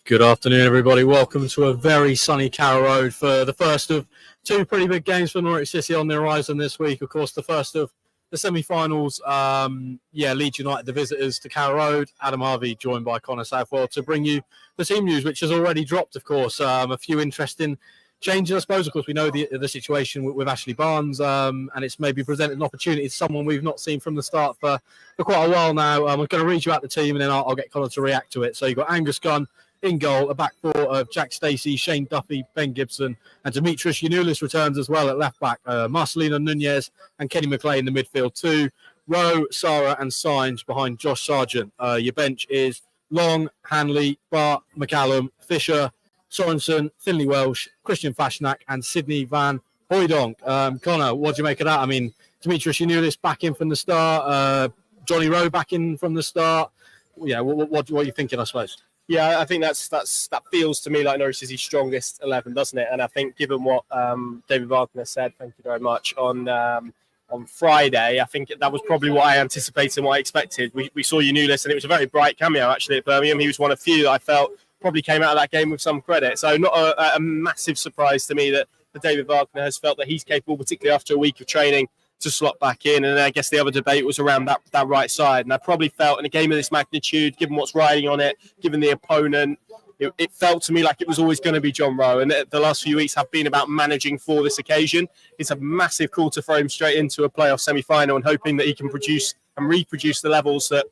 Good afternoon, everybody. Welcome to a very sunny Carrow Road for the first of two pretty big games for Norwich City on the horizon this week. Of course, the first of the semi-finals. Leeds United, the visitors to Carrow Road. Adam Harvey joined by Connor Southwell to bring you the team news, which has already dropped, of course. A few interesting changes, I suppose. Of course, we know the situation with Ashley Barnes, and it's maybe presented an opportunity to someone we've not seen from the start for quite a while now. I'm going to read you out the team, and then I'll get Connor to react to it. So you've got Angus Gunn in goal, a back four of Jack Stacey, Shane Duffy, Ben Gibson, and Demetrius Yanulis returns as well at left back. Marcelino Nunez and Kenny McLean in the midfield too. Rowe, Sarah and Signs behind Josh Sargent. Your bench is Long, Hanley, Bart, McCallum, Fisher, Sorensen, Finley Welsh, Christian Fashnak and Sydney Van Hooijdonk. Connor, what do you make of that? I mean, Demetrius Yanulis back in from the start, Johnny Rowe back in from the start. Yeah, what are you thinking, I suppose? Yeah, I think that feels to me like Norwich City's strongest 11, doesn't it? And I think given what David Wagner said, thank you very much, on Friday, I think that was probably what I anticipated and what I expected. We saw Yanulis, and it was a very bright cameo, actually, at Birmingham. He was one of few that I felt probably came out of that game with some credit. So not a massive surprise to me that David Wagner has felt that he's capable, particularly after a week of training, to slot back in. And I guess the other debate was around that right side. And I probably felt in a game of this magnitude, given what's riding on it, given the opponent, it felt to me like it was always going to be John Rowe. And the last few weeks have been about managing for this occasion. It's a massive call to throw him straight into a playoff semi-final and hoping that he can produce and reproduce the levels that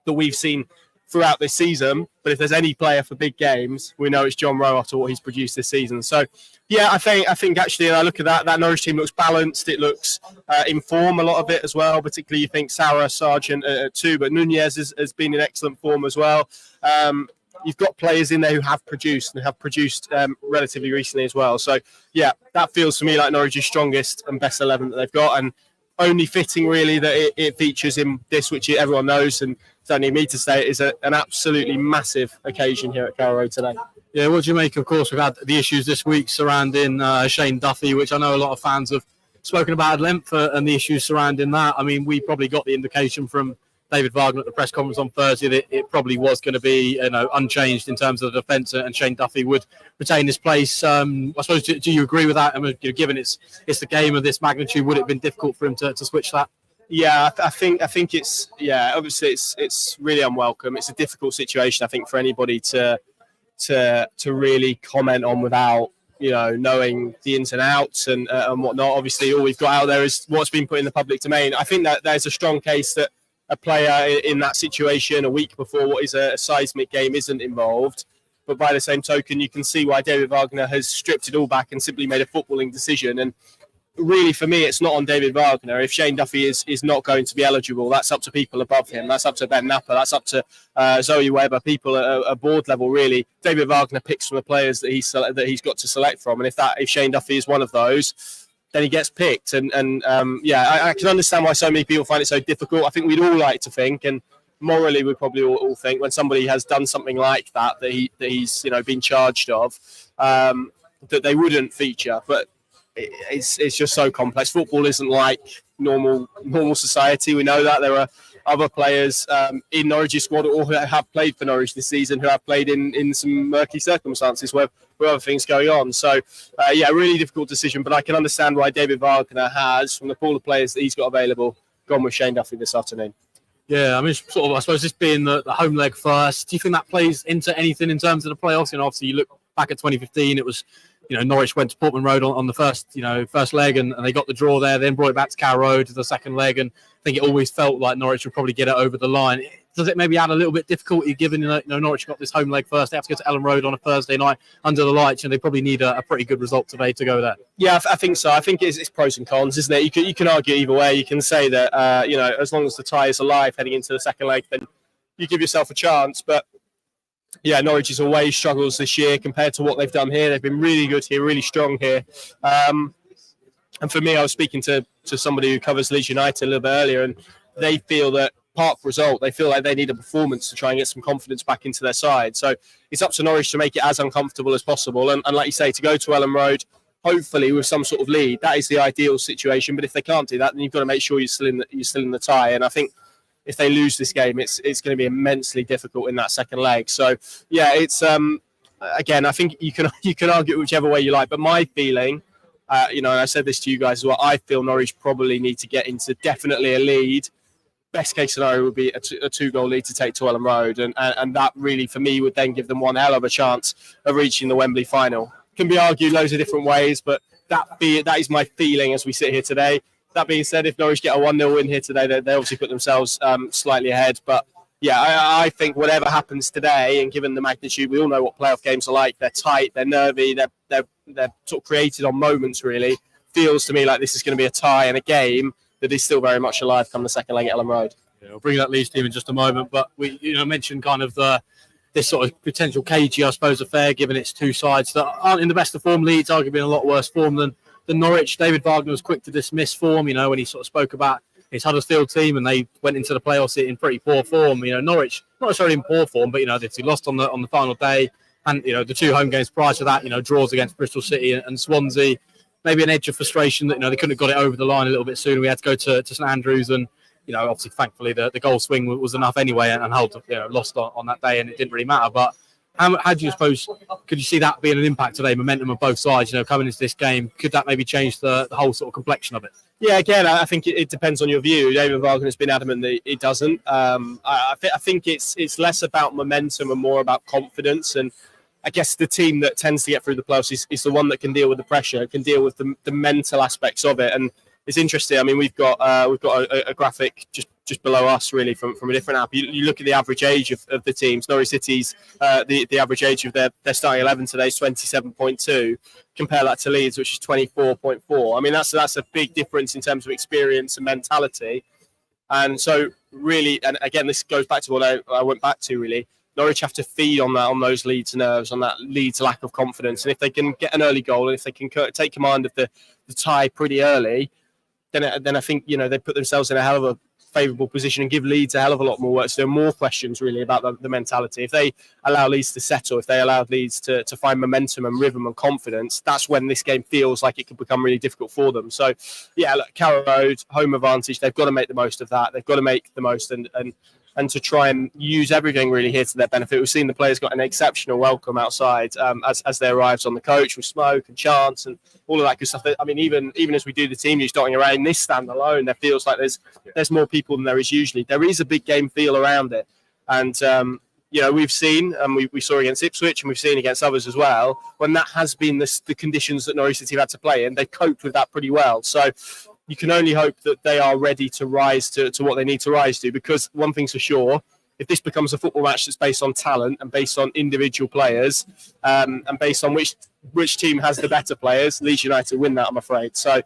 we've seen throughout this season. But if there's any player for big games, we know it's John Rowe after what he's produced this season. So yeah, I think actually, I look at that Norwich team looks balanced. It looks in form, a lot of it as well. Particularly, you think Sarah, Sargent too, but Nunez has been in excellent form as well. You've got players in there who have produced relatively recently as well. So yeah, that feels to me like Norwich's strongest and best 11 that they've got, and only fitting really that it features in this, which everyone knows, and don't need me to say it, is an absolutely massive occasion here at Carrow Road today. Yeah, what do you make? Of course, we've had the issues this week surrounding Shane Duffy, which I know a lot of fans have spoken about at length, and the issues surrounding that. I mean, we probably got the indication from David Wagner at the press conference on Thursday that it probably was going to be unchanged in terms of the defence, and Shane Duffy would retain his place. I suppose, do you agree with that? I mean, given it's the game of this magnitude, would it have been difficult for him to switch that? Yeah, I think it's obviously it's really unwelcome. It's a difficult situation, I think, for anybody to really comment on without knowing the ins and outs and whatnot. Obviously, all we've got out there is what's been put in the public domain. I think that there's a strong case that a player in that situation a week before what is a seismic game isn't involved. But by the same token, you can see why David Wagner has stripped it all back and simply made a footballing decision. And really, for me, it's not on David Wagner. If Shane Duffy is not going to be eligible, that's up to people above him. That's up to Ben Napper. That's up to Zoe Webber, people at a board level, really. David Wagner picks from the players that he's got to select from. And if Shane Duffy is one of those, then he gets picked. I can understand why so many people find it so difficult. I think we'd all like to think, and morally we probably all think, when somebody has done something like that he's been charged of, that they wouldn't feature. But it's just so complex. Football isn't like normal society. We know that there are other players in Norwich's squad or who have played for Norwich this season who have played in some murky circumstances where other things going on. So really difficult decision, but I can understand why David Wagner has, from the pool of players that he's got available, gone with Shane Duffy this afternoon. Yeah, I mean, I suppose this being the home leg first, do you think that plays into anything in terms of the playoffs? Obviously you look back at 2015, it was Norwich went to Portman Road on the first leg, and they got the draw there, then brought it back to Carrow Road to the second leg, and I think it always felt like Norwich would probably get it over the line. Does it maybe add a little bit of difficulty given Norwich got this home leg first? They have to go to Ellen Road on a Thursday night under the lights, and they probably need a pretty good result today to go there. Yeah, I think so. I think it's pros and cons, isn't it? You can argue either way. You can say that as long as the tie is alive heading into the second leg, then you give yourself a chance. But yeah, Norwich's away struggles this year compared to what they've done here. They've been really good here, really strong here. And for me, I was speaking to somebody who covers Leeds United a little bit earlier, and they feel that apart from result, they feel like they need a performance to try and get some confidence back into their side. So it's up to Norwich to make it as uncomfortable as possible. And like you say, to go to Ellen Road, hopefully with some sort of lead, that is the ideal situation. But if they can't do that, then you've got to make sure you're still in the tie. And I think if they lose this game, it's going to be immensely difficult in that second leg. So yeah, it's again, I think you can argue it whichever way you like, but my feeling, and I said this to you guys as well, I feel Norwich probably need to get into definitely a lead. Best case scenario would be a 2-goal lead to take to Elland Road, and that really for me would then give them one hell of a chance of reaching the Wembley final. Can be argued loads of different ways, but that is my feeling as we sit here today. That being said, if Norwich get a 1-0 win here today, they obviously put themselves slightly ahead. But yeah, I think whatever happens today, and given the magnitude, we all know what playoff games are like. They're tight, they're nervy, they're sort of created on moments. Really feels to me like this is going to be a tie and a game that is still very much alive come the second leg at Elland Road. Yeah, we'll bring that Leeds team in just a moment, but we mentioned kind of this sort of potential cagey, I suppose, affair, given it's two sides that aren't in the best of form. Leeds arguably in a lot worse form than Norwich. David Wagner was quick to dismiss form, when he sort of spoke about his Huddersfield team and they went into the playoffs in pretty poor form. Norwich not necessarily in poor form, but they lost on the final day, and the two home games prior to that, draws against Bristol City and Swansea. Maybe an edge of frustration that they couldn't have got it over the line a little bit sooner. We had to go to St Andrews, and obviously thankfully the goal swing was enough anyway, and Hull lost on that day, and it didn't really matter. But how do you suppose, could you see that being an impact today, momentum of both sides, coming into this game? Could that maybe change the whole sort of complexion of it? Yeah, again, I think it depends on your view. David Wagner has been adamant that it doesn't. I think it's less about momentum and more about confidence. And I guess the team that tends to get through the playoffs is the one that can deal with the pressure, can deal with the mental aspects of it. And it's interesting. I mean, we've got a graphic just below us, really, from a different app. You look at the average age of the teams. Norwich City's the average age of their starting 11 today is 27.2. Compare that to Leeds, which is 24.4. I mean, that's a big difference in terms of experience and mentality. And so, really, and again, this goes back to what I went back to, really. Norwich have to feed on those Leeds nerves, on that Leeds lack of confidence. And if they can get an early goal, and if they can take command of the tie pretty early, then I think they put themselves in a hell of a favourable position and give Leeds a hell of a lot more work. So there are more questions really about the mentality. If they allow Leeds to settle, if they allow Leeds to find momentum and rhythm and confidence, that's when this game feels like it could become really difficult for them. So yeah, look, Carrow Road, home advantage, they've got to make the most of that. They've got to make the most and to try and use everything really here to their benefit. We've seen the players got an exceptional welcome outside as they arrived on the coach with smoke and chants and all of that good stuff. I mean, even as we do the team news dotting around this stand alone, there feels like there's more people than there is usually. There is a big game feel around it, and we've seen, and we saw against Ipswich, and we've seen against others as well, when that has been the conditions that Norwich City have had to play in, they've coped with that pretty well. So you can only hope that they are ready to rise to what they need to rise to, because one thing's for sure, if this becomes a football match that's based on talent and based on individual players and based on which team has the better players, Leeds United win that, I'm afraid. So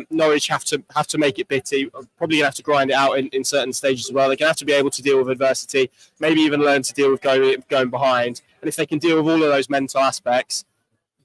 Norwich have to make it bitty, probably going to have to grind it out in certain stages as well. They're going to have to be able to deal with adversity, maybe even learn to deal with going behind. And if they can deal with all of those mental aspects,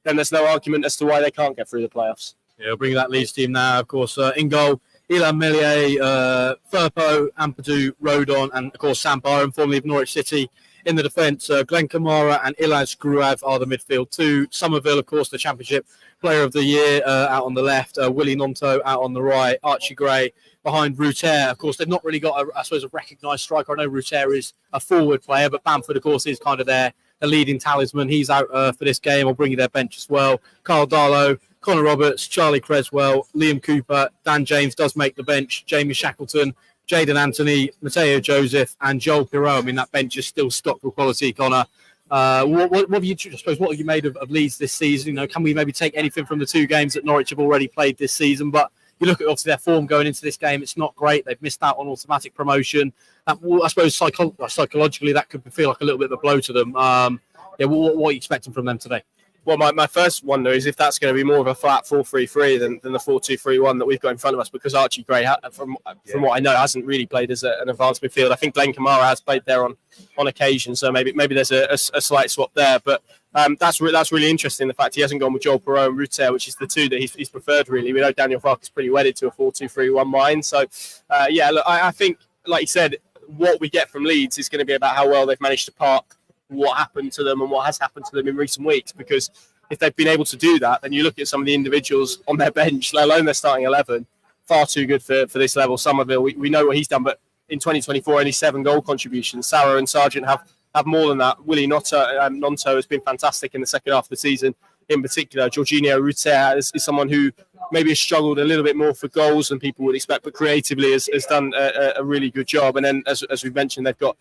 then there's no argument as to why they can't get through the playoffs. Yeah, we'll bring that Leeds team now. Of course, in goal, Ilan Millier, Firpo, Ampadu, Rodon, and of course Sam Byron, formerly of Norwich City. In the defence, Glenn Kamara and Ilaz Gruev are the midfield two. Somerville, of course, the Championship Player of the Year, out on the left. Willie Nonto out on the right. Archie Gray behind Ruter. Of course, they've not really got, a recognised striker. I know Ruter is a forward player, but Bamford, of course, is kind of the leading talisman. He's out for this game. I'll bring you their bench as well. Carl Darlow, Connor Roberts, Charlie Creswell, Liam Cooper, Dan James does make the bench, Jamie Shackleton, Jayden Anthony, Mateo Joseph, and Joel Pirot. I mean, that bench is still stocked with quality, Connor. What have you made of Leeds this season? Can we maybe take anything from the two games that Norwich have already played this season? But you look at obviously their form going into this game; it's not great. They've missed out on automatic promotion. I suppose psychologically that could feel like a little bit of a blow to them. What are you expecting from them today? Well, my first wonder is if that's going to be more of a flat 4-3-3 than the 4-2-3-1 that we've got in front of us, because Archie Gray, from what I know, hasn't really played as an advanced midfield. I think Glenn Kamara has played there on occasion, so maybe there's a slight swap there. But that's really interesting, the fact he hasn't gone with Joel Pirot and Ruter, which is the two that he's preferred, really. We know Daniel Farke is pretty wedded to a 4-2-3-1 mind. So, look, I think, like you said, what we get from Leeds is going to be about how well they've managed to park what happened to them and what has happened to them in recent weeks, because if they've been able to do that, then you look at some of the individuals on their bench, let alone their starting 11, far too good for this level. Somerville, we know what he's done, but in 2024 only 7 goal contributions. Sarah and Sargent have more than that. Willie Nonto has been fantastic in the second half of the season. In particular, Jorginho Ruter is someone who maybe has struggled a little bit more for goals than people would expect, but creatively has done a really good job. And then, as we've mentioned, they've got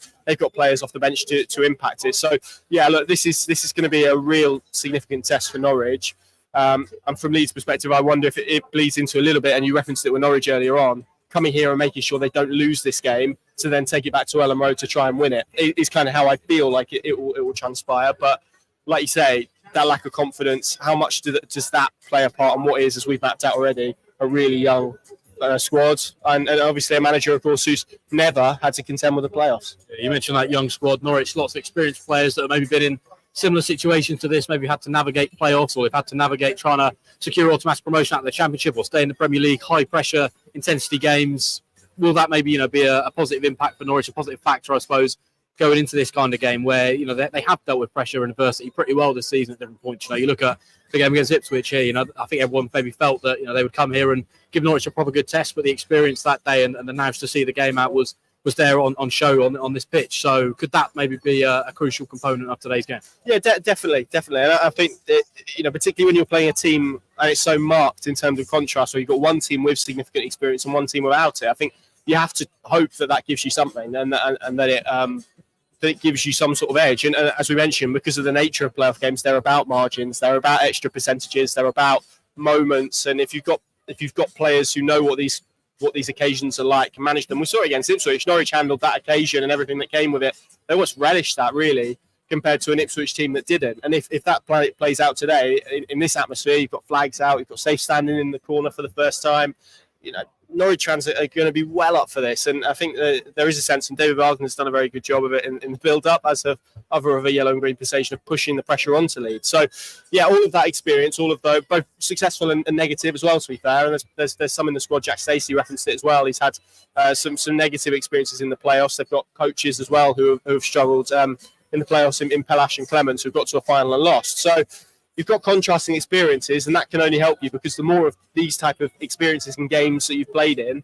players off the bench to impact it. So yeah, look, this is going to be a real significant test for Norwich. And from Leeds' perspective, I wonder if it bleeds into a little bit. And you referenced it with Norwich earlier on, coming here and making sure they don't lose this game, to then take it back to Ellen Road to try and win it. Is kind of how I feel like it will transpire. But like you say, that lack of confidence, how much does that play a part on what is, as we've mapped out already, a really young squad, and obviously a manager, of course, who's never had to contend with the playoffs. You mentioned that young squad, Norwich, lots of experienced players that have maybe been in similar situations to this, maybe had to navigate playoffs, or they've had to navigate trying to secure automatic promotion out of the Championship or stay in the Premier League, high pressure, intensity games. Will that maybe be a positive impact for Norwich, a positive factor, I suppose, going into this kind of game where they have dealt with pressure and adversity pretty well this season at different points? You look at the game against Ipswich here. I think everyone maybe felt that they would come here and give Norwich a proper good test, but the experience that day and the nous to see the game out was there on show on this pitch. So could that maybe be a crucial component of today's game? Yeah, definitely. And I think that, particularly when you're playing a team and it's so marked in terms of contrast, where you've got one team with significant experience and one team without it, I think you have to hope that gives you something and that it gives you some sort of edge. And as we mentioned, because of the nature of playoff games, they're about margins, they're about extra percentages, they're about moments. And if you've got players who know what these occasions are like, manage them. We saw it against Ipswich. Norwich handled that occasion and everything that came with it. They almost relished that, really, compared to an Ipswich team that didn't. And if that plays out today in this atmosphere, you've got flags out, you've got safe standing in the corner for the first time. Norwich fans are going to be well up for this, and I think there is a sense, and David Wagner's done a very good job of it in the build-up, as have other of a yellow and green position, of pushing the pressure onto Leeds. So, yeah, all of that experience, all of those, both successful and negative as well, to be fair, and there's some in the squad. Jack Stacey referenced it as well. He's had some negative experiences in the playoffs. They've got coaches as well who have struggled in the playoffs in Pelash and Clements, who've got to a final and lost. So you've got contrasting experiences, and that can only help you, because the more of these type of experiences and games that you've played in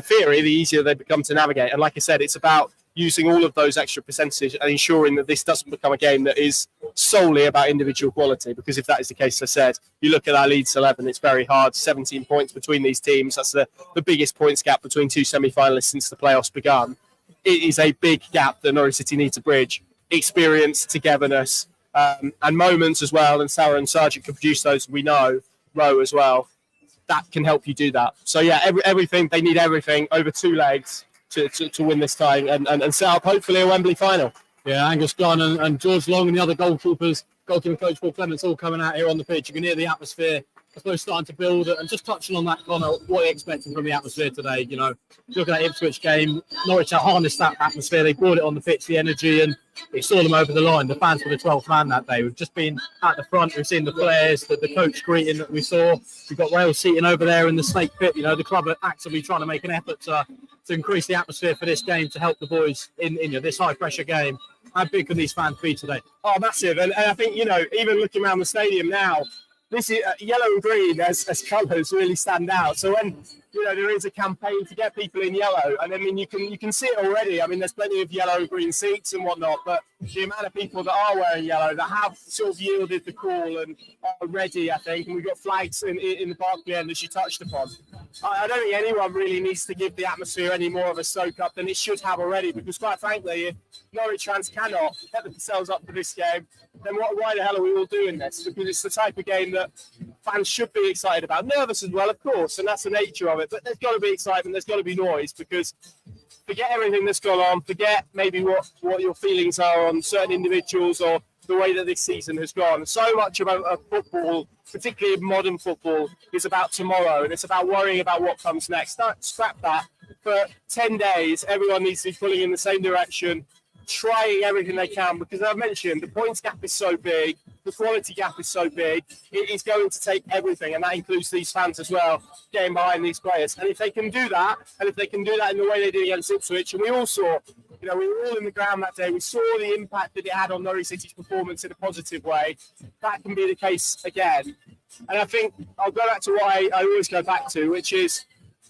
theory, the easier they become to navigate. And like I said, it's about using all of those extra percentages and ensuring that this doesn't become a game that is solely about individual quality, because if that is the case, as I said, you look at our Leeds 11, it's very hard. 17 points between these teams. That's the biggest points gap between two semi-finalists since the playoffs begun. It is a big gap that Norwich City need to bridge. Experience, togetherness, and moments as well, and Sarah and Sargent can produce those, we know, Rowe as well. That can help you do that. So yeah, everything, they need everything over 2 legs to win this tie and set up hopefully a Wembley final. Yeah, Angus Gunn and George Long and the other goalkeepers, goalkeeper coach Paul Clements, all coming out here on the pitch. You can hear the atmosphere, I suppose, starting to build. And just touching on that, Connor, what are you expecting from the atmosphere today? Looking at that Ipswich game, Norwich harnessed that atmosphere. They brought it on the pitch, the energy, and it saw them over the line. The fans were the 12th man that day. We've just been at the front. We've seen the players, the coach greeting that we saw. We've got Wales seating over there in the Snake Pit. The club are actively trying to make an effort to increase the atmosphere for this game, to help the boys in this high-pressure game. How big can these fans be today? Oh, massive. And I think, even looking around the stadium now, this is yellow and green as colours really stand out. So when there is a campaign to get people in yellow, and I mean you can see it already. I mean, there's plenty of yellow and green seats and whatnot, but the amount of people that are wearing yellow, that have sort of yielded the call and are ready, I think, and we've got flags in the Barclay end, as you touched upon. I don't think anyone really needs to give the atmosphere any more of a soak up than it should have already, because quite frankly, if Norwich fans cannot get themselves up for this game, then why the hell are we all doing this? Because it's the type of game that fans should be excited about. Nervous as well, of course, and that's the nature of it. But there's got to be excitement, there's got to be noise, because forget everything that's gone on, forget maybe what your feelings are on certain individuals or the way that this season has gone. So much about football, particularly modern football, is about tomorrow, and it's about worrying about what comes next. Scrap that. For 10 days, everyone needs to be pulling in the same direction, trying everything they can, because as I mentioned, the points gap is so big, the quality gap is so big, it is going to take everything, and that includes these fans as well, getting behind these players. And if they can do that, in the way they did against Ipswich, and we all saw, we were all in the ground that day, we saw the impact that it had on Norwich City's performance in a positive way, that can be the case again. And I think I'll go back to what I always go back to, which is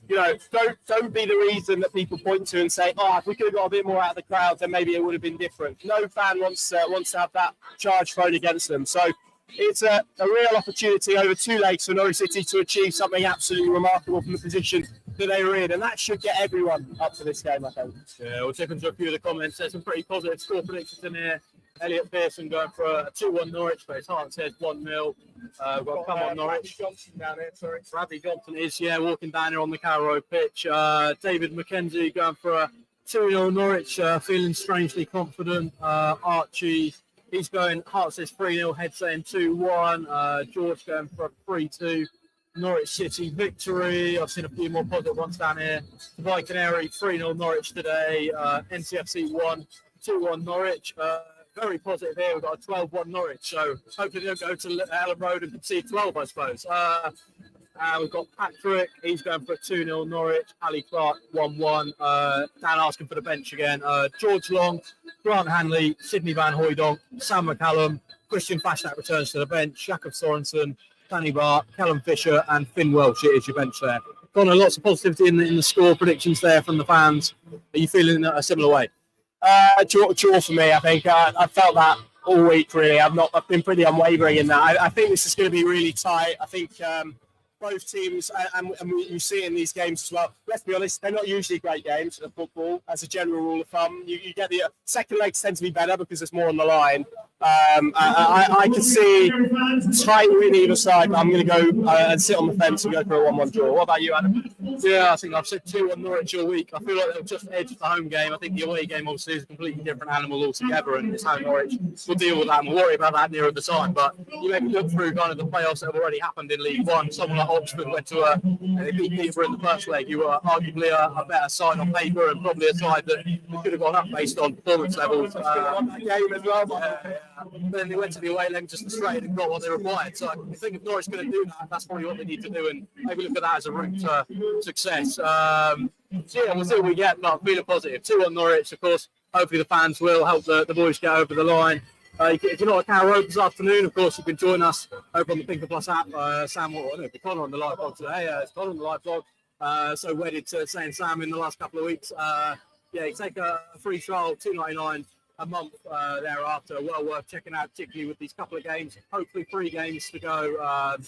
don't be the reason that people point to and say, oh, if we could have got a bit more out of the crowd, then maybe it would have been different. No fan wants to have that charge thrown against them. So it's a real opportunity over 2 legs for Norwich City to achieve something absolutely remarkable from the position that they were in, and that should get everyone up for this game, I think. Yeah, we'll check into a few of the comments. There's some pretty positive score predictions in here. Elliot Pearson going for a 2-1 Norwich, but his heart says 1-0. We've got come on Norwich. Johnson down here, sorry. Bradley Johnson is, walking down here on the Carrow Road pitch. David McKenzie going for a 2-0 Norwich, feeling strangely confident. Archie, he's going, heart says 3-0, head saying 2-1. George going for a 3-2 Norwich City victory. I've seen a few more positive ones down here. Dubai Canary, 3-0 Norwich today. NCFC 2-1 Norwich. Very positive here. We've got a 12-1 Norwich, so hopefully they'll go to Ellen Road and concede 12, I suppose. We've got Patrick. He's going for a 2-0 Norwich. Ali Clark, 1-1. Dan asking for the bench again. George Long, Grant Hanley, Sidney Van Hooydonk, Sam McCallum, Christian Fashnak returns to the bench, Jakob Sorensen, Danny Bart, Callum Fisher, and Finn Welsh is your bench there. Connor, lots of positivity in the score predictions there from the fans. Are you feeling a similar way? Draw for me, I think. I felt that all week, really. I've been pretty unwavering in that. I think this is going to be really tight. I think both teams, and you see in these games as well, let's be honest, they're not usually great games of football, as a general rule of thumb. You get the second legs tend to be better because there's more on the line. I can see tight win either side, but I'm going to go and sit on the fence and go for a 1-1 draw. What about you, Adam? Yeah, I think I've said 2-1 Norwich all week. I feel like they'll just edge the home game. I think the away game obviously is a completely different animal altogether, and it's how Norwich will deal with that. And we'll worry about that nearer the time. But you maybe look through kind of the playoffs that have already happened in League One. Someone like Oxford went to they beat Peterborough in the first leg. You were arguably a better side on paper and probably a side that could have gone up based on performance levels. Game as well. Then they went to the away leg just straight and got what they required. So I think if Norwich going to do that, that's probably what they need to do, and maybe look at that as a route to success. So yeah, we'll see what we get, but I'm feeling positive. 2-1 Norwich, of course. Hopefully the fans will help the boys get over the line. If you're not at Carrow Road this afternoon, of course, you can join us over on the Pinker Plus app. Sam, Connor on the live blog today. It's Connor on the live blog. So wedded to saying Sam in the last couple of weeks. You take a free trial, $2.99 a month thereafter. Well worth checking out, particularly with these couple of games. Hopefully 3 games to go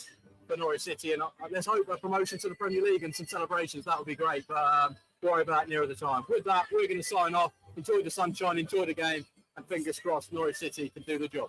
for Norwich City. And let's hope a promotion to the Premier League and some celebrations. That would be great. But worry about it nearer the time. With that, we're going to sign off. Enjoy the sunshine, enjoy the game. And fingers crossed, Norwich City can do the job.